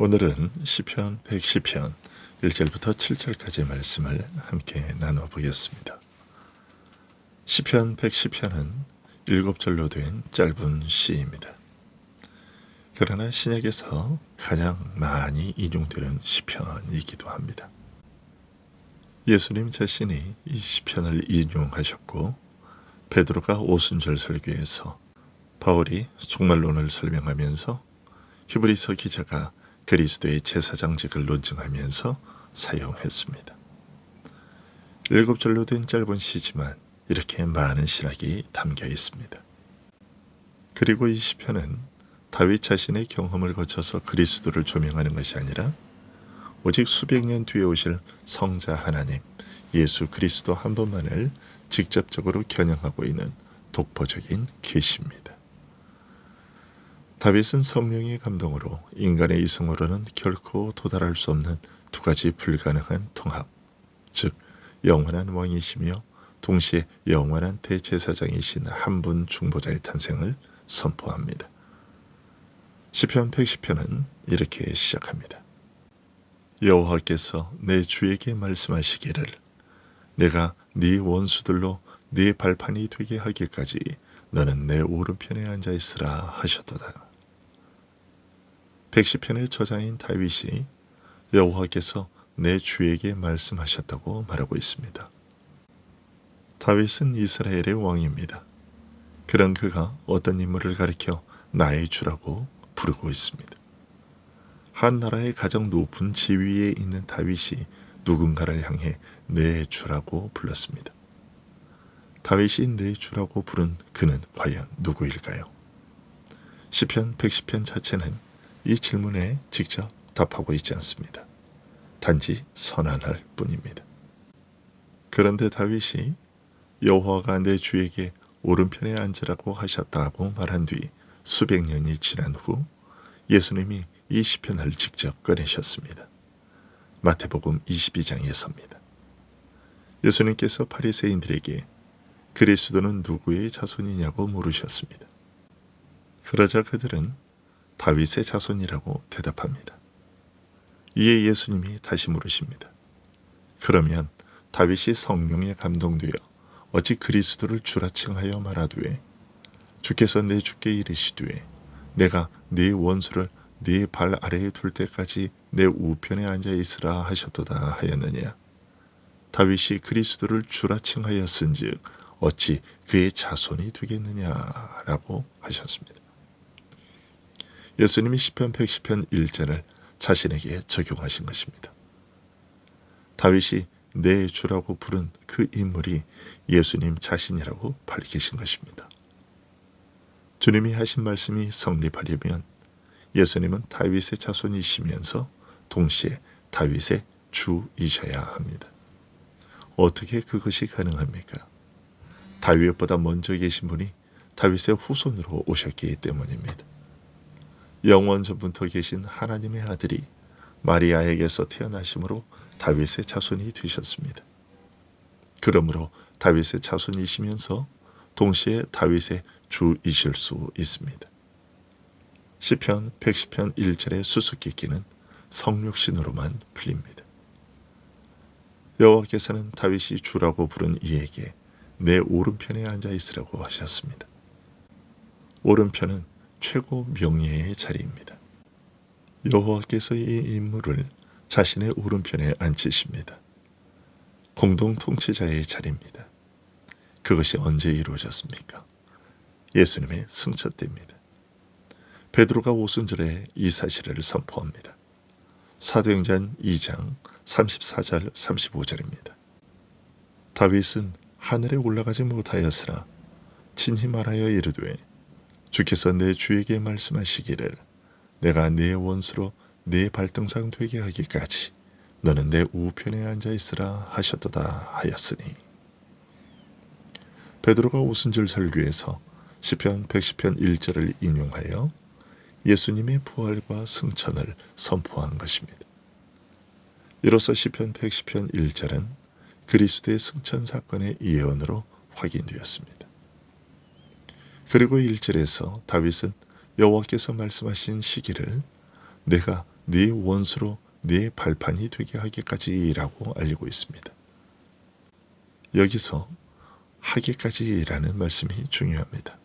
오늘은 시편 110편 1절부터 7절까지의 말씀을 함께 나눠 보겠습니다. 시편 110편은 7절로 된 짧은 시입니다. 그러나 신약에서 가장 많이 인용되는 시편이기도 합니다. 예수님 자신이 이 시편을 인용하셨고 베드로가 오순절 설교에서 바울이 종말론을 설명하면서 히브리서 기자가 그리스도의 제사장직을 논증하면서 사용했습니다. 7절로 된 짧은 시지만 이렇게 많은 신학이 담겨 있습니다. 그리고 이 시편은 다윗 자신의 경험을 거쳐서 그리스도를 조명하는 것이 아니라 오직 수백 년 뒤에 오실 성자 하나님 예수 그리스도 한 분만을 직접적으로 겨냥하고 있는 독보적인 계시입니다. 다윗은 성령의 감동으로 인간의 이성으로는 결코 도달할 수 없는 두 가지 불가능한 통합, 즉 영원한 왕이시며 동시에 영원한 대제사장이신 한 분 중보자의 탄생을 선포합니다. 시편 110편은 이렇게 시작합니다. 여호와께서 내 주에게 말씀하시기를 내가 네 원수들로 네 발판이 되게 하기까지 너는 내 오른편에 앉아 있으라 하셨도다. 110편의 저자인 다윗이 여호와께서 내 주에게 말씀하셨다고 말하고 있습니다. 다윗은 이스라엘의 왕입니다. 그런 그가 어떤 인물을 가리켜 나의 주라고 부르고 있습니다. 한 나라의 가장 높은 지위에 있는 다윗이 누군가를 향해 내 주라고 불렀습니다. 다윗이 내 주라고 부른 그는 과연 누구일까요? 시편 110편 자체는 이 질문에 직접 답하고 있지 않습니다. 단지 선언할 뿐입니다. 그런데 다윗이 여호와가 내 주에게 오른편에 앉으라고 하셨다고 말한 뒤 수백 년이 지난 후 예수님이 이 시편을 직접 꺼내셨습니다. 마태복음 22장에서입니다. 예수님께서 바리새인들에게 그리스도는 누구의 자손이냐고 물으셨습니다. 그러자 그들은 다윗의 자손이라고 대답합니다. 이에 예수님이 다시 물으십니다. 그러면 다윗이 성령에 감동되어 어찌 그리스도를 주라 칭하여 말하되 주께서 내 주께 이르시되 내가 네 원수를 네 발 아래에 둘 때까지 내 우편에 앉아 있으라 하셨도다 하였느냐. 다윗이 그리스도를 주라 칭하였은즉 어찌 그의 자손이 되겠느냐라고 하셨습니다. 예수님이 시편 110편 1절을 자신에게 적용하신 것입니다. 다윗이 내 주라고 부른 그 인물이 예수님 자신이라고 밝히신 것입니다. 주님이 하신 말씀이 성립하려면 예수님은 다윗의 자손이시면서 동시에 다윗의 주이셔야 합니다. 어떻게 그것이 가능합니까? 다윗보다 먼저 계신 분이 다윗의 후손으로 오셨기 때문입니다. 영원 전부터 계신 하나님의 아들이 마리아에게서 태어나심으로 다윗의 자손이 되셨습니다. 그러므로 다윗의 자손이시면서 동시에 다윗의 주이실 수 있습니다. 시편 110편 1절의 수수께끼는 성육신으로만 풀립니다. 여호와께서는 다윗이 주라고 부른 이에게 내 오른편에 앉아 있으라고 하셨습니다. 오른편은 최고 명예의 자리입니다. 여호와께서 이 인물을 자신의 오른편에 앉히십니다. 공동 통치자의 자리입니다. 그것이 언제 이루어졌습니까? 예수님의 승천 때입니다. 베드로가 오순절에 이 사실을 선포합니다. 사도행전 2장 34절 35절입니다. 다윗은 하늘에 올라가지 못하였으나 친히 말하여 이르되 주께서 내 주에게 말씀하시기를 내가 네 원수로 네 발등상 되게 하기까지 너는 내 우편에 앉아 있으라 하셨도다 하였으니. 베드로가 오순절 설교에서 시편 110편 1절을 인용하여 예수님의 부활과 승천을 선포한 것입니다. 이로써 시편 110편 1절은 그리스도의 승천 사건의 예언으로 확인되었습니다. 그리고 1절에서 다윗은 여호와께서 말씀하신 시기를 내가 네 원수로 네 발판이 되게 하기까지라고 알리고 있습니다. 여기서 하기까지라는 말씀이 중요합니다.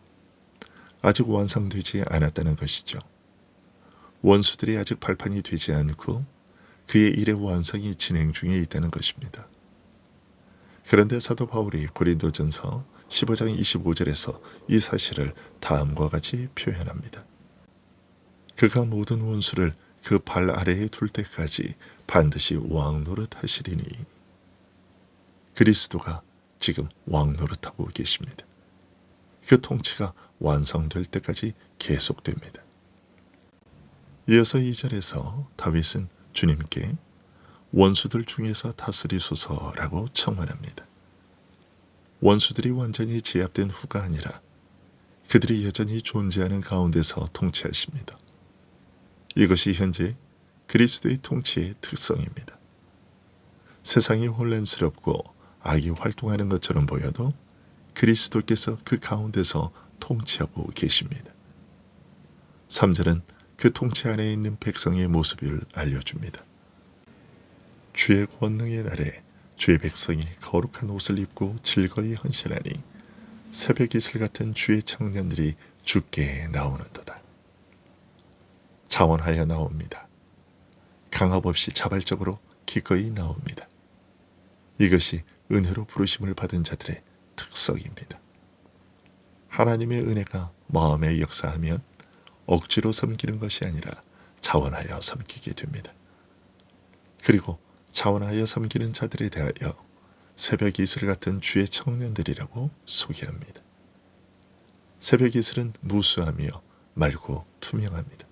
아직 완성되지 않았다는 것이죠. 원수들이 아직 발판이 되지 않고 그의 일의 완성이 진행 중에 있다는 것입니다. 그런데 사도 바울이 고린도전서 15장 25절에서 이 사실을 다음과 같이 표현합니다. 그가 모든 원수를 그 발 아래에 둘 때까지 반드시 왕 노릇하시리니. 그리스도가 지금 왕 노릇하고 계십니다. 그 통치가 완성될 때까지 계속됩니다. 이어서 2절에서 다윗은 주님께 원수들 중에서 다스리소서라고 청원합니다. 원수들이 완전히 제압된 후가 아니라 그들이 여전히 존재하는 가운데서 통치하십니다. 이것이 현재 그리스도의 통치의 특성입니다. 세상이 혼란스럽고 악이 활동하는 것처럼 보여도 그리스도께서 그 가운데서 통치하고 계십니다. 3절은 그 통치 안에 있는 백성의 모습을 알려줍니다. 주의 권능의 날에 주의 백성이 거룩한 옷을 입고 즐거이 헌신하니 새벽 이슬 같은 주의 청년들이 주께 나오는도다. 자원하여 나옵니다. 강압 없이 자발적으로 기꺼이 나옵니다. 이것이 은혜로 부르심을 받은 자들의 특성입니다. 하나님의 은혜가 마음에 역사하면 억지로 섬기는 것이 아니라 자원하여 섬기게 됩니다. 그리고 자원하여 섬기는 자들에 대하여 새벽 이슬 같은 주의 청년들이라고 소개합니다. 새벽 이슬은 무수하며 맑고 투명합니다.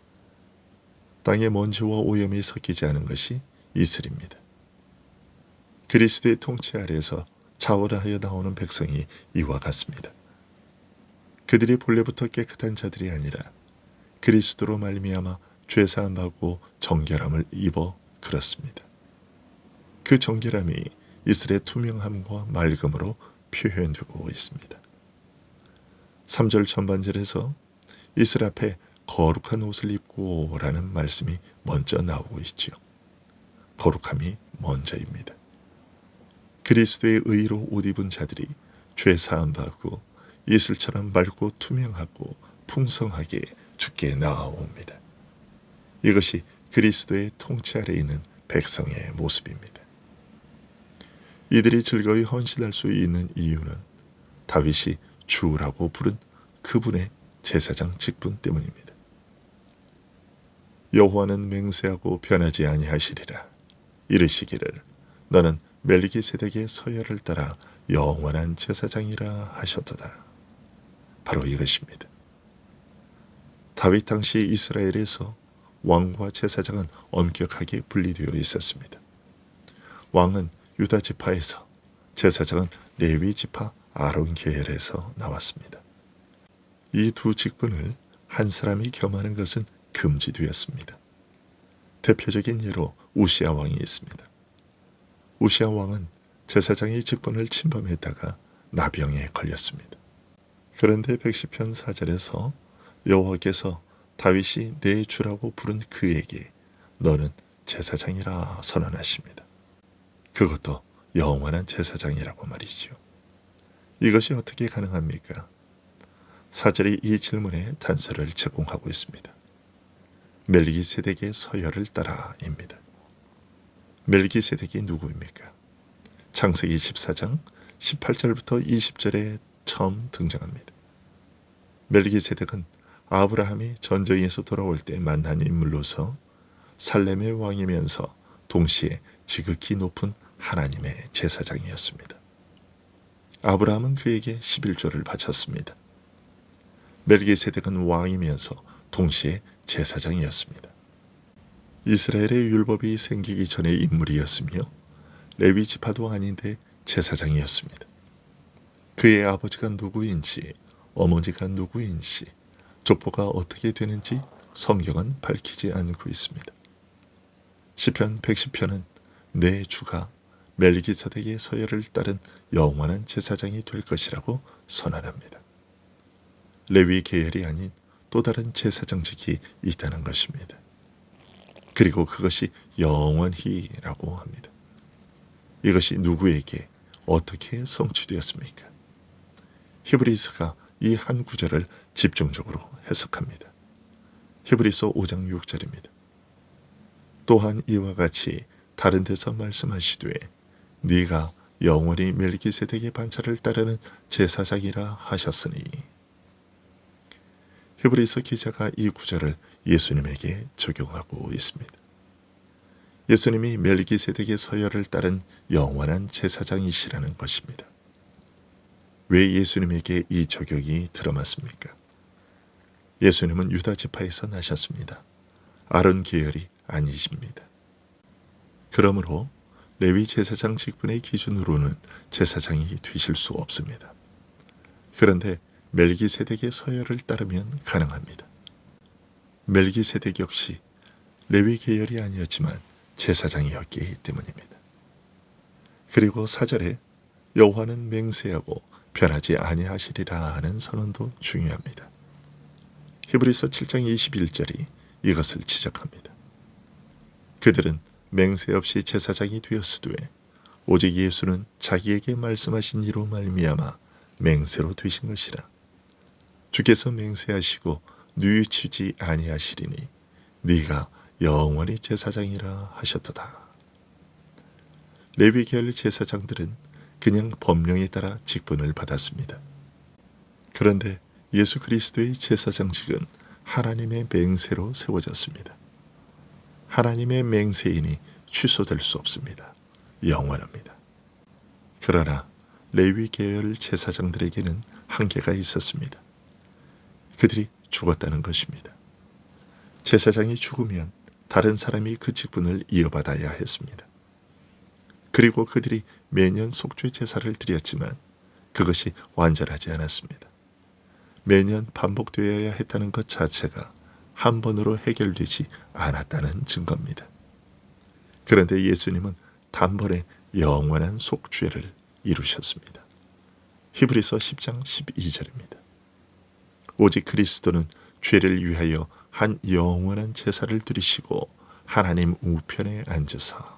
땅에 먼지와 오염이 섞이지 않은 것이 이슬입니다. 그리스도의 통치 아래에서 자원하여 나오는 백성이 이와 같습니다. 그들이 본래부터 깨끗한 자들이 아니라 그리스도로 말미암아 죄사함 받고 정결함을 입어 그렇습니다. 그 정결함이 이슬의 투명함과 맑음으로 표현되고 있습니다. 3절 전반절에서 이슬 앞에 거룩한 옷을 입고 라는 말씀이 먼저 나오고 있지요. 거룩함이 먼저입니다. 그리스도의 의로 옷 입은 자들이 죄 사함 받고 이슬처럼 맑고 투명하고 풍성하게 주께 나아옵니다. 이것이 그리스도의 통치 아래 있는 백성의 모습입니다. 이들이 즐거이 헌신할 수 있는 이유는 다윗이 주라고 부른 그분의 제사장 직분 때문입니다. 여호와는 맹세하고 변하지 아니하시리라. 이르시기를 너는 멜기세덱의 서열을 따라 영원한 제사장이라 하셨도다. 바로 이것입니다. 다윗 당시 이스라엘에서 왕과 제사장은 엄격하게 분리되어 있었습니다. 왕은 유다 지파에서, 제사장은 레위 지파 아론 계열에서 나왔습니다. 이 두 직분을 한 사람이 겸하는 것은 금지되었습니다. 대표적인 예로 우시야 왕이 있습니다. 우시야 왕은 제사장의 직분을 침범했다가 나병에 걸렸습니다. 그런데 110편 4절에서 여호와께서 다윗이 내 주라고 부른 그에게 너는 제사장이라 선언하십니다. 그것도 영원한 제사장이라고 말이지요. 이것이 어떻게 가능합니까? 4절이 이 질문에 단서를 제공하고 있습니다. 멜기세덱의 서열을 따라입니다. 멜기세덱이 누구입니까? 창세기 14장 18절부터 20절에 처음 등장합니다. 멜기세덱은 아브라함이 전쟁에서 돌아올 때 만난 인물로서 살렘의 왕이면서 동시에 지극히 높은 하나님의 제사장이었습니다. 아브라함은 그에게 11조를 바쳤습니다. 멜기세덱은 왕이면서 동시에 제사장이었습니다. 이스라엘의 율법이 생기기 전의 인물이었으며 레위 지파도 아닌데 제사장이었습니다. 그의 아버지가 누구인지 어머니가 누구인지 족보가 어떻게 되는지 성경은 밝히지 않고 있습니다. 시편 110편은 내 주가 멜기세덱의 서열을 따른 영원한 제사장이 될 것이라고 선언합니다. 레위 계열이 아닌 또 다른 제사장직이 있다는 것입니다. 그리고 그것이 영원히라고 합니다. 이것이 누구에게 어떻게 성취되었습니까? 히브리서가 이 한 구절을 집중적으로 해석합니다. 히브리서 5장 6절입니다. 또한 이와 같이 다른 데서 말씀하시되 네가 영원히 멜기세덱의 반차를 따르는 제사장이라 하셨으니. 히브리서 기자가 이 구절을 예수님에게 적용하고 있습니다. 예수님이 멜기세덱의 서열을 따른 영원한 제사장이시라는 것입니다. 왜 예수님에게 이 적용이 들어맞습니까? 예수님은 유다 지파에서 나셨습니다. 아론 계열이 아니십니다. 그러므로 레위 제사장 직분의 기준으로는 제사장이 되실 수 없습니다. 그런데 멜기세덱의 서열을 따르면 가능합니다. 멜기세덱 역시 레위 계열이 아니었지만 제사장이었기 때문입니다. 그리고 4절에 여호와는 맹세하고 변하지 아니하시리라 하는 선언도 중요합니다. 히브리서 7장 21절이 이것을 지적합니다. 그들은 맹세 없이 제사장이 되었으되 오직 예수는 자기에게 말씀하신 이로 말미암아 맹세로 되신 것이라. 주께서 맹세하시고 뉘우치지 아니하시리니 네가 영원히 제사장이라 하셨도다. 레위계열 제사장들은 그냥 법령에 따라 직분을 받았습니다. 그런데 예수 그리스도의 제사장직은 하나님의 맹세로 세워졌습니다. 하나님의 맹세이니 취소될 수 없습니다. 영원합니다. 그러나 레위 계열 제사장들에게는 한계가 있었습니다. 그들이 죽었다는 것입니다. 제사장이 죽으면 다른 사람이 그 직분을 이어받아야 했습니다. 그리고 그들이 매년 속죄 제사를 드렸지만 그것이 완전하지 않았습니다. 매년 반복되어야 했다는 것 자체가 한 번으로 해결되지 않았다는 증거입니다. 그런데 예수님은 단번에 영원한 속죄를 이루셨습니다. 히브리서 10장 12절입니다. 오직 그리스도는 죄를 위하여 한 영원한 제사를 드리시고 하나님 우편에 앉으사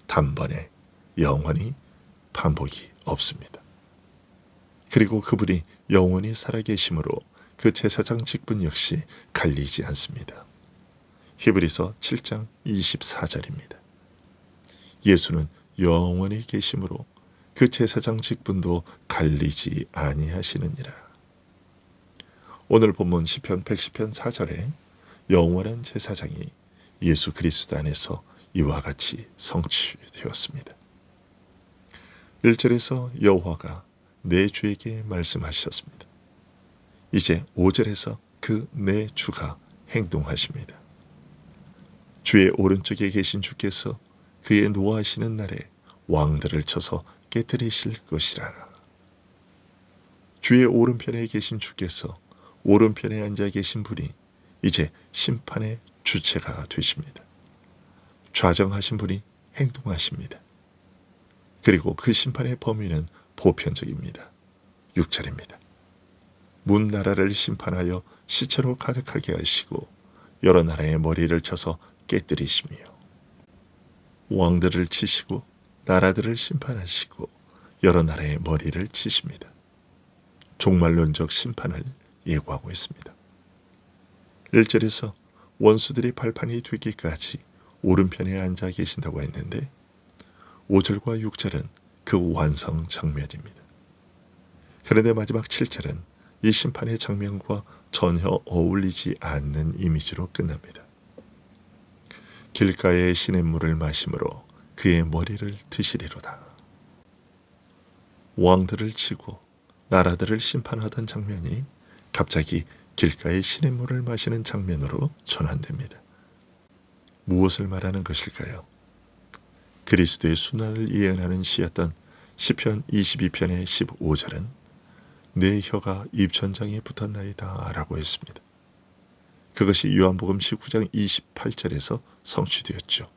단번에 영원히 반복이 없습니다. 그리고 그분이 영원히 살아계심으로 그 제사장 직분 역시 갈리지 않습니다. 히브리서 7장 24절입니다. 예수는 영원히 계심으로 그 제사장 직분도 갈리지 아니하시느니라. 오늘 본문 시편 110편 4절에 영원한 제사장이 예수 그리스도 안에서 이와 같이 성취되었습니다. 1절에서 여호와가 내 주에게 말씀하셨습니다. 이제 5절에서 그 내 주가 행동하십니다. 주의 오른쪽에 계신 주께서 그의 노하시는 날에 왕들을 쳐서 깨뜨리실 것이라. 주의 오른편에 계신 주께서 오른편에 앉아 계신 분이 이제 심판의 주체가 되십니다. 좌정하신 분이 행동하십니다. 그리고 그 심판의 범위는 보편적입니다. 6절입니다. 문 나라를 심판하여 시체로 가득하게 하시고 여러 나라의 머리를 쳐서 깨뜨리시며 왕들을 치시고 나라들을 심판하시고 여러 나라의 머리를 치십니다. 종말론적 심판을 예고하고 있습니다. 1절에서 원수들이 발판이 되기까지 오른편에 앉아 계신다고 했는데 5절과 6절은 그 완성 장면입니다. 그런데 마지막 7절은 이 심판의 장면과 전혀 어울리지 않는 이미지로 끝납니다. 길가의 시냇물을 마심으로 그의 머리를 드시리로다. 왕들을 치고 나라들을 심판하던 장면이 갑자기 길가의 시냇물을 마시는 장면으로 전환됩니다. 무엇을 말하는 것일까요? 그리스도의 순환을 예언하는 시였던 시편 22편의 15절은 내 혀가 입천장에 붙었나이다 라고 했습니다. 그것이 요한복음 19장 28절에서 성취되었죠.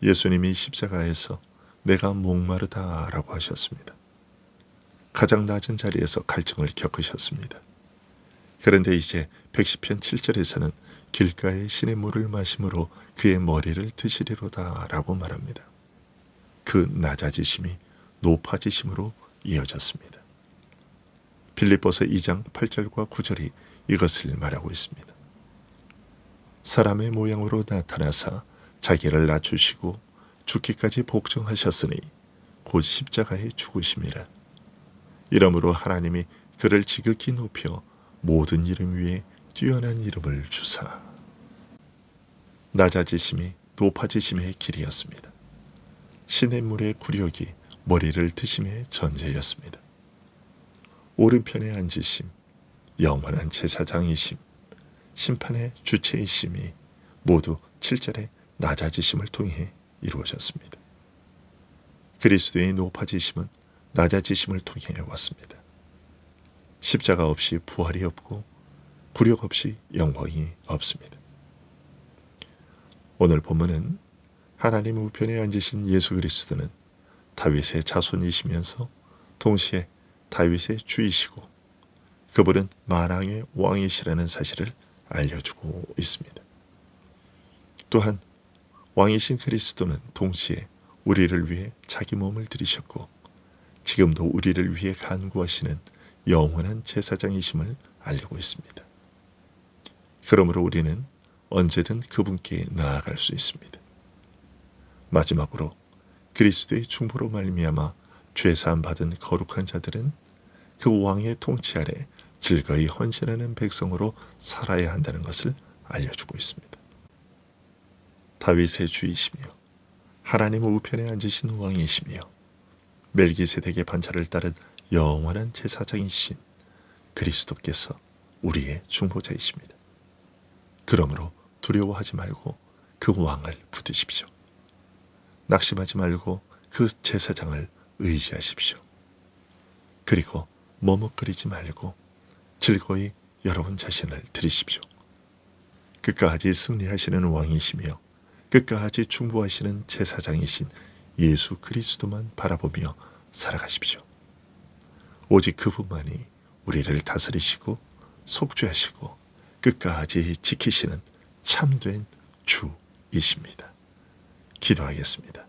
예수님이 십자가에서 내가 목마르다 라고 하셨습니다. 가장 낮은 자리에서 갈증을 겪으셨습니다. 그런데 이제 110편 7절에서는 길가의 시냇물을 마심으로 그의 머리를 드시리로다 라고 말합니다. 그 낮아지심이 높아지심으로 이어졌습니다. 빌립보서 2장 8절과 9절이 이것을 말하고 있습니다. 사람의 모양으로 나타나사 자기를 낮추시고 죽기까지 복종하셨으니 곧 십자가에 죽으심이라. 이러므로 하나님이 그를 지극히 높여 모든 이름 위에 뛰어난 이름을 주사. 낮아지심이 높아지심의 길이었습니다. 시냇물의 굴욕이 머리를 드심의 전제였습니다. 오른편에 앉으심, 영원한 제사장이심, 심판의 주체이심이 모두 7절의 낮아지심을 통해 이루어졌습니다. 그리스도의 높아지심은 낮아지심을 통해 왔습니다. 십자가 없이 부활이 없고 굴욕 없이 영광이 없습니다. 오늘 본문은 하나님 우편에 앉으신 예수 그리스도는 다윗의 자손이시면서 동시에 다윗의 주이시고 그분은 만왕의 왕이시라는 사실을 알려주고 있습니다. 또한 왕이신 그리스도는 동시에 우리를 위해 자기 몸을 들이셨고 지금도 우리를 위해 간구하시는 영원한 제사장이심을 알리고 있습니다. 그러므로 우리는 언제든 그분께 나아갈 수 있습니다. 마지막으로 그리스도의 중보로 말미암아 죄사함 받은 거룩한 자들은 그 왕의 통치 아래 즐거이 헌신하는 백성으로 살아야 한다는 것을 알려주고 있습니다. 다윗의 주이시며 하나님 우편에 앉으신 왕이시며 멜기세덱의 반차를 따른 영원한 제사장이신 그리스도께서 우리의 중보자이십니다. 그러므로 두려워하지 말고 그 왕을 붙드십시오. 낙심하지 말고 그 제사장을 의지하십시오. 그리고 머뭇거리지 말고 즐거이 여러분 자신을 드리십시오. 끝까지 승리하시는 왕이시며 끝까지 중보하시는 제사장이신 예수 그리스도만 바라보며 살아가십시오. 오직 그분만이 우리를 다스리시고 속죄하시고 끝까지 지키시는 참된 주이십니다. 기도하겠습니다.